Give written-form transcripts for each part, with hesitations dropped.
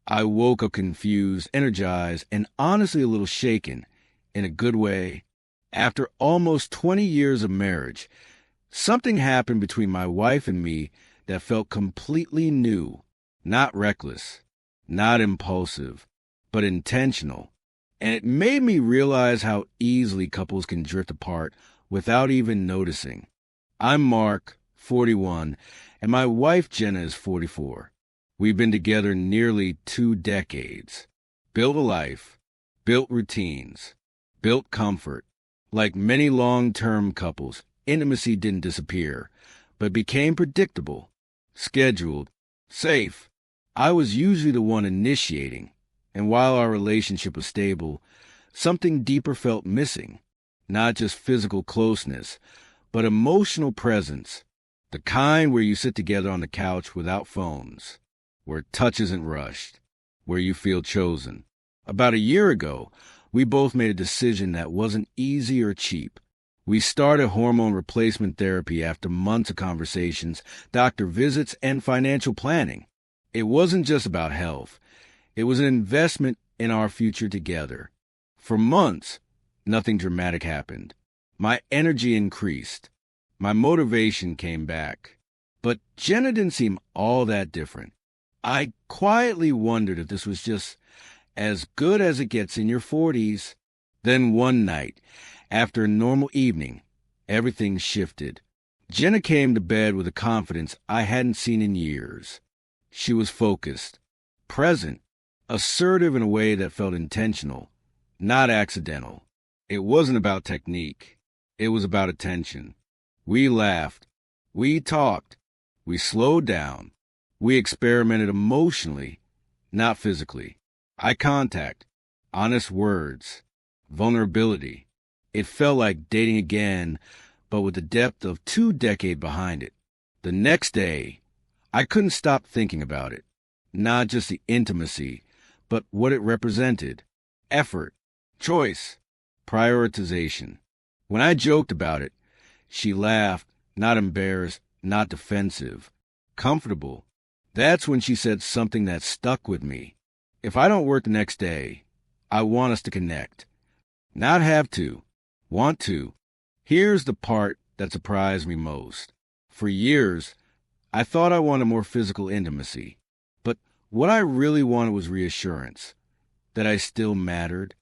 I woke up confused, energized, and honestly a little shaken, in a good way. After almost 20 years of marriage, something happened between my wife and me that felt completely new, not reckless, not impulsive, but intentional. And it made me realize how easily couples can drift apart without even noticing. I'm Mark, 41, and my wife Jenna is 44. We've been together nearly 2 decades. Built a life, built routines, built comfort. Like many long-term couples, intimacy didn't disappear, but became predictable, scheduled, safe. I was usually the one initiating, and while our relationship was stable, something deeper felt missing. Not just physical closeness, but emotional presence. The kind where you sit together on the couch without phones, where touch isn't rushed, where you feel chosen. About a year ago, we both made a decision that wasn't easy or cheap. We started hormone replacement therapy after months of conversations, doctor visits, and financial planning. It wasn't just about health. It was an investment in our future together. For months, nothing dramatic happened. My energy increased. My motivation came back. But Jenna didn't seem all that different. I quietly wondered if this was just as good as it gets in your 40s. Then one night, after a normal evening, everything shifted. Jenna came to bed with a confidence I hadn't seen in years. She was focused, present, assertive in a way that felt intentional, not accidental. It wasn't about technique. It was about attention. We laughed. We talked. We slowed down. We experimented emotionally, not physically. Eye contact, honest words, vulnerability. It felt like dating again, but with the depth of 2 decades behind it. The next day, I couldn't stop thinking about it. Not just the intimacy, but what it represented. Effort, choice, prioritization. When I joked about it, she laughed, not embarrassed, not defensive, comfortable. That's when she said something that stuck with me. If I don't work the next day, I want us to connect. Not have to, want to. Here's the part that surprised me most. For years, I thought I wanted more physical intimacy. But what I really wanted was reassurance, that I still mattered.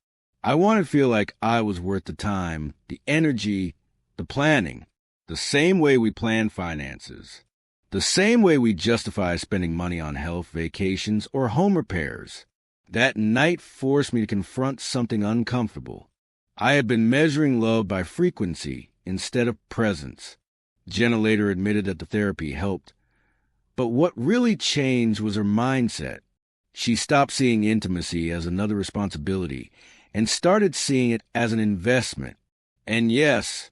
I wanted to feel like I was worth the time, the energy, the planning, the same way we plan finances, the same way we justify spending money on health, vacations, or home repairs. That night forced me to confront something uncomfortable. I had been measuring love by frequency instead of presence. Jenna later admitted that the therapy helped. But what really changed was her mindset. She stopped seeing intimacy as another responsibility and started seeing it as an investment. And yes,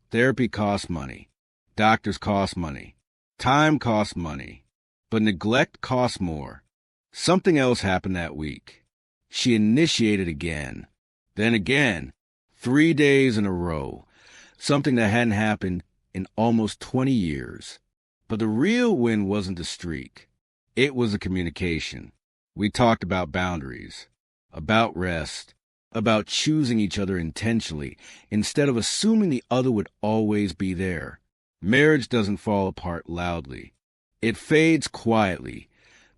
therapy costs money. Doctors cost money. Time costs money. But neglect costs more. Something else happened that week. She initiated again. Then again. 3 days in a row. Something that hadn't happened in almost 20 years. But the real win wasn't the streak. It was the communication. We talked about boundaries, about rest, about choosing each other intentionally instead of assuming the other would always be there. Marriage doesn't fall apart loudly. It fades quietly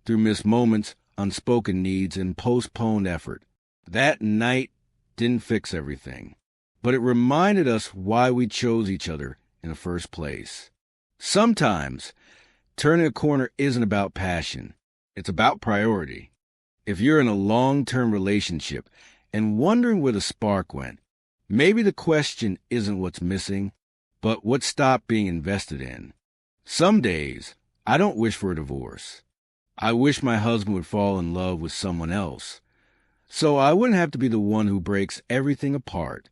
through missed moments, unspoken needs, and postponed effort. That night didn't fix everything, but it reminded us why we chose each other in the first place. Sometimes, turning a corner isn't about passion. It's about priority. If you're in a long-term relationship and wondering where the spark went, maybe the question isn't what's missing, but what stopped being invested in. Some days, I don't wish for a divorce. I wish my husband would fall in love with someone else, so I wouldn't have to be the one who breaks everything apart.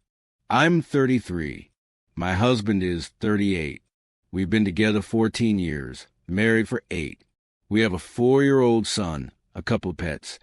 I'm 33. My husband is 38. We've been together 14 years, married for 8. We have a 4-year-old son, a couple of pets,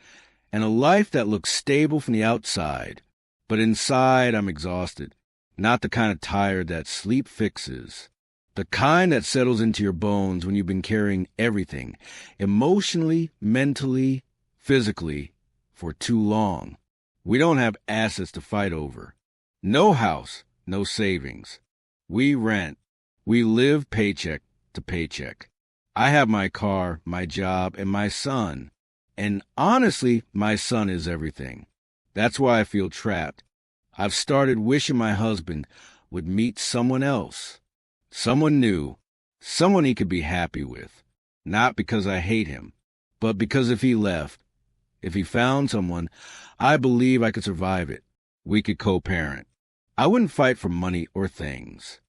and a life that looks stable from the outside. But inside, I'm exhausted. Not the kind of tired that sleep fixes. The kind that settles into your bones when you've been carrying everything, emotionally, mentally, physically, for too long. We don't have assets to fight over. No house, no savings. We rent. We live paycheck to paycheck. I have my car, my job, and my son. And honestly, my son is everything. That's why I feel trapped. I've started wishing my husband would meet someone else. Someone new. Someone he could be happy with. Not because I hate him, but because if he left, if he found someone, I believe I could survive it. We could co-parent. I wouldn't fight for money or things.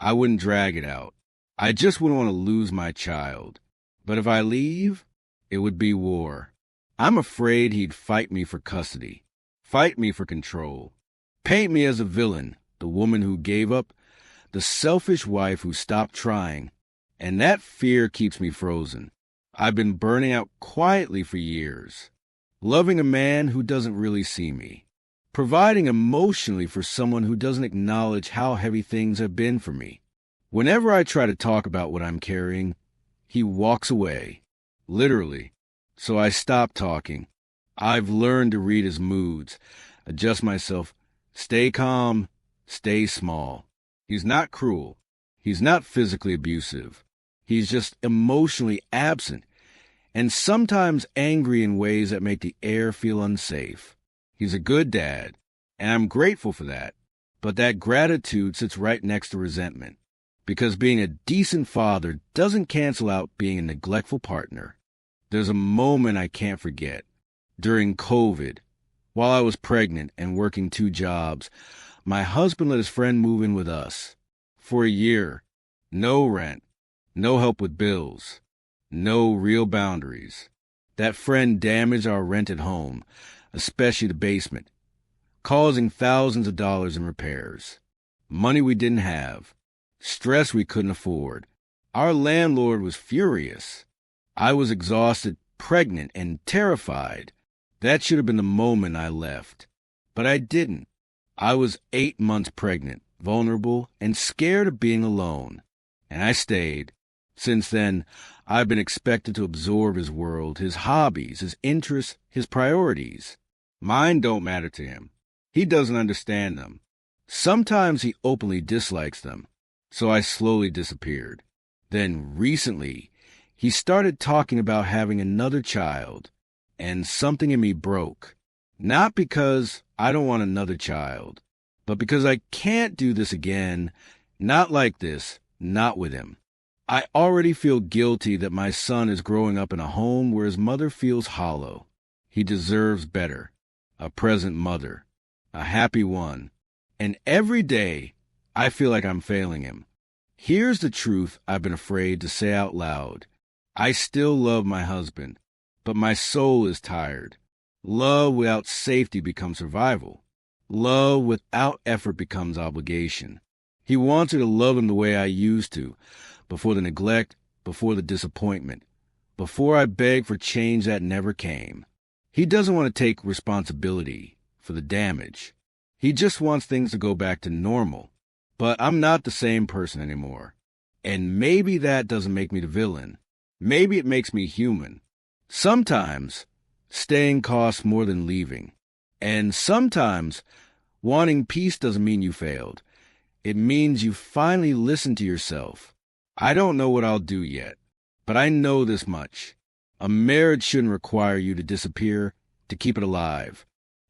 I wouldn't drag it out. I just wouldn't want to lose my child. But if I leave, it would be war. I'm afraid he'd fight me for custody, fight me for control, paint me as a villain, the woman who gave up, the selfish wife who stopped trying. And that fear keeps me frozen. I've been burning out quietly for years, loving a man who doesn't really see me, providing emotionally for someone who doesn't acknowledge how heavy things have been for me. Whenever I try to talk about what I'm carrying, he walks away, literally. So I stop talking. I've learned to read his moods, adjust myself, stay calm, stay small. He's not cruel. He's not physically abusive. He's just emotionally absent and sometimes angry in ways that make the air feel unsafe. He's a good dad, and I'm grateful for that. But that gratitude sits right next to resentment, because being a decent father doesn't cancel out being a neglectful partner. There's a moment I can't forget. During COVID, while I was pregnant and working 2 jobs, my husband let his friend move in with us. For a year, no rent, no help with bills, no real boundaries. That friend damaged our rented home, especially the basement, causing thousands of dollars in repairs. Money we didn't have, stress we couldn't afford. Our landlord was furious. I was exhausted, pregnant, and terrified. That should have been the moment I left. But I didn't. I was 8 months pregnant, vulnerable, and scared of being alone. And I stayed. Since then, I've been expected to absorb his world, his hobbies, his interests, his priorities. Mine don't matter to him. He doesn't understand them. Sometimes he openly dislikes them. So I slowly disappeared. Then recently, he started talking about having another child, and something in me broke. Not because I don't want another child, but because I can't do this again, not like this, not with him. I already feel guilty that my son is growing up in a home where his mother feels hollow. He deserves better, a present mother, a happy one. And every day, I feel like I'm failing him. Here's the truth I've been afraid to say out loud. I still love my husband, but my soul is tired. Love without safety becomes survival. Love without effort becomes obligation. He wants her to love him the way I used to, before the neglect, before the disappointment, before I begged for change that never came. He doesn't want to take responsibility for the damage. He just wants things to go back to normal. But I'm not the same person anymore. And maybe that doesn't make me the villain. Maybe it makes me human. Sometimes staying costs more than leaving. And sometimes wanting peace doesn't mean you failed. It means you finally listened to yourself. I don't know what I'll do yet, but I know this much. A marriage shouldn't require you to disappear to keep it alive.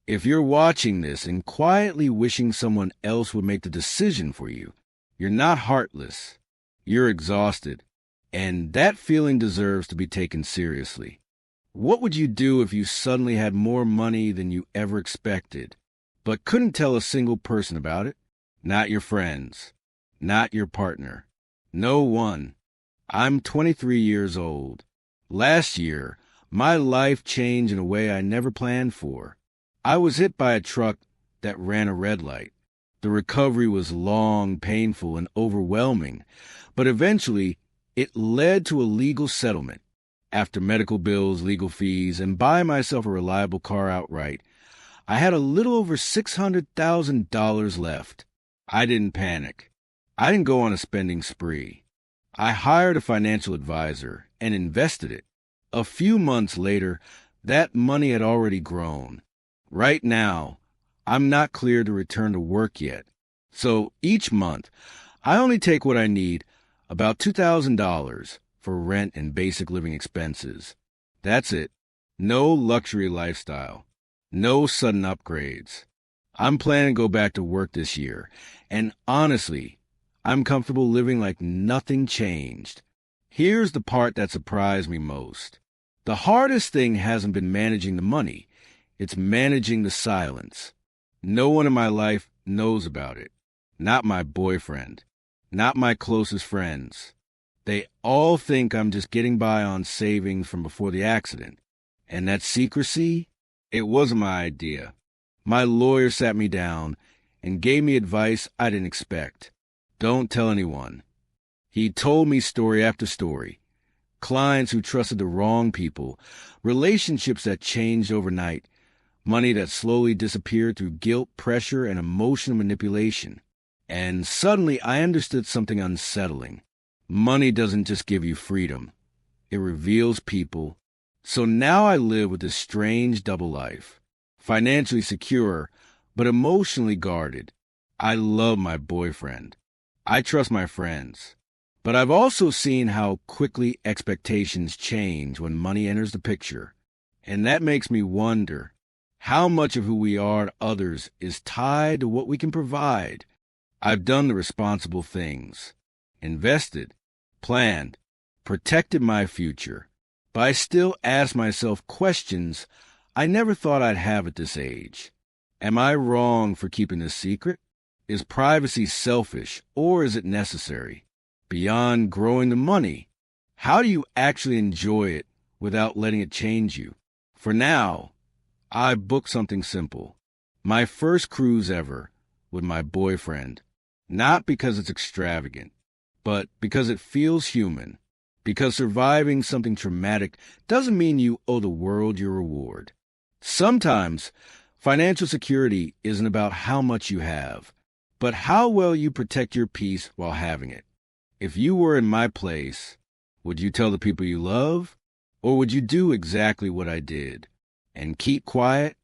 If you're watching this and quietly wishing someone else would make the decision for you, you're not heartless. You're exhausted. And that feeling deserves to be taken seriously. What would you do if you suddenly had more money than you ever expected, but couldn't tell a single person about it? Not your friends. Not your partner. No one. I'm 23 years old. Last year, my life changed in a way I never planned for. I was hit by a truck that ran a red light. The recovery was long, painful, and overwhelming, but eventually it led to a legal settlement. After medical bills, legal fees, and buying myself a reliable car outright, I had a little over $600,000 left. I didn't panic. I didn't go on a spending spree. I hired a financial advisor and invested it. A few months later, That money had already grown. Right now, I'm not clear to return to work yet. So each month, I only take what I need, about $2,000 for rent and basic living expenses. That's it. No luxury lifestyle. No sudden upgrades. I'm planning to go back to work this year, and honestly, I'm comfortable living like nothing changed. Here's the part that surprised me most. The hardest thing hasn't been managing the money. It's managing the silence. No one in my life knows about it. Not my boyfriend. Not my closest friends. They all think I'm just getting by on savings from before the accident. And that secrecy? It wasn't my idea. My lawyer sat me down and gave me advice I didn't expect. Don't tell anyone. He told me story after story. Clients who trusted the wrong people, relationships that changed overnight, money that slowly disappeared through guilt, pressure, and emotional manipulation. And suddenly I understood something unsettling. Money doesn't just give you freedom. It reveals people. So now I live with this strange double life. Financially secure, but emotionally guarded. I love my boyfriend. I trust my friends. But I've also seen how quickly expectations change when money enters the picture. And that makes me wonder how much of who we are to others is tied to what we can provide. I've done the responsible things. Invested, planned, protected my future. But I still ask myself questions I never thought I'd have at this age. Am I wrong for keeping this secret? Is privacy selfish, or is it necessary? Beyond growing the money, how do you actually enjoy it without letting it change you? For now, I booked something simple. My first cruise ever with my boyfriend. Not because it's extravagant, but because it feels human. Because surviving something traumatic doesn't mean you owe the world your reward. Sometimes, financial security isn't about how much you have, but how well you protect your peace while having it. If you were in my place, would you tell the people you love? Or would you do exactly what I did and keep quiet?